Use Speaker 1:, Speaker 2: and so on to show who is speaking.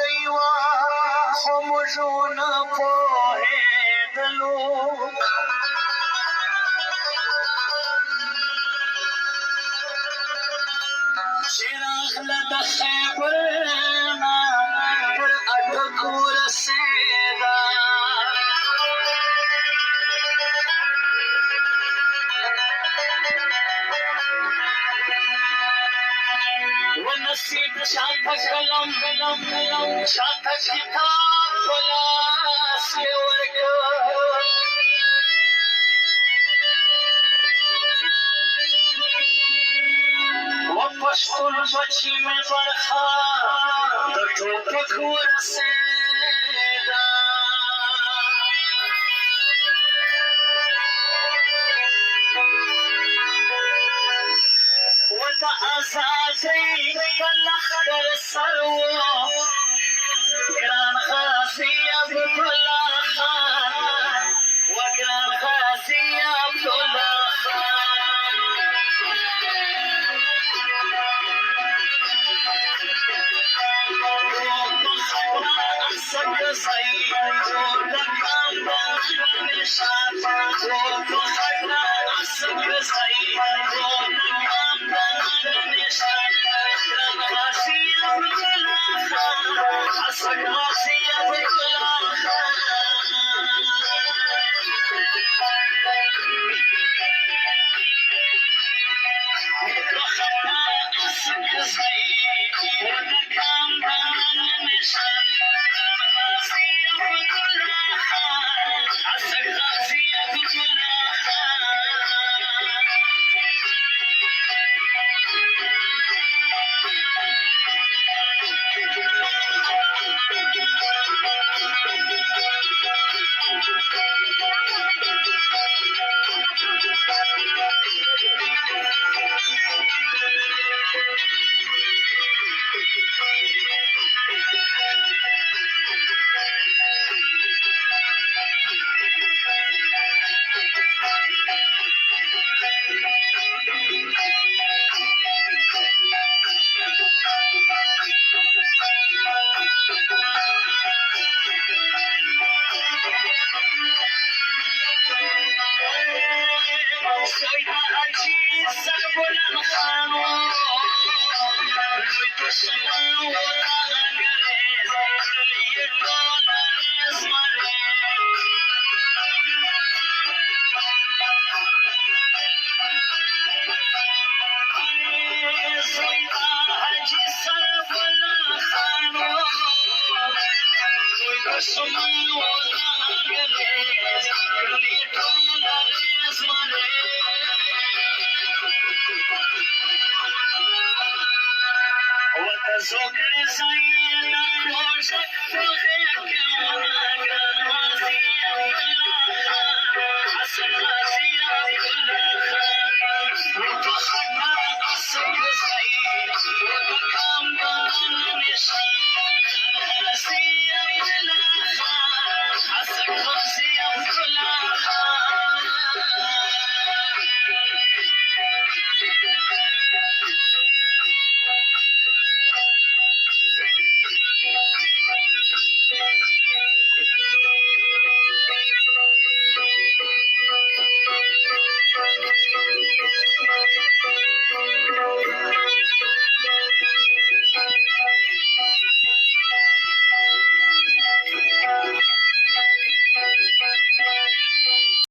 Speaker 1: کړی وه خو موږ ونه پوهېدلو چې راغله د خیبر نه پر اټک ورسېده ونصیب شاته قلم شاته کتاب په لاس یې ورکړ و پښتون بچي مې برخه د ټوپک ورسېده و د ازادۍ په لښکر سر و ګران غازي عبدالله خان و ګران غازي عبدالله خان سګزای ټول د کاندان نشان په خټه سګزای ټول د کاندان نشان غازي عبدالله خان غازي عبدالله خان سګزای ټول د کاندان نشان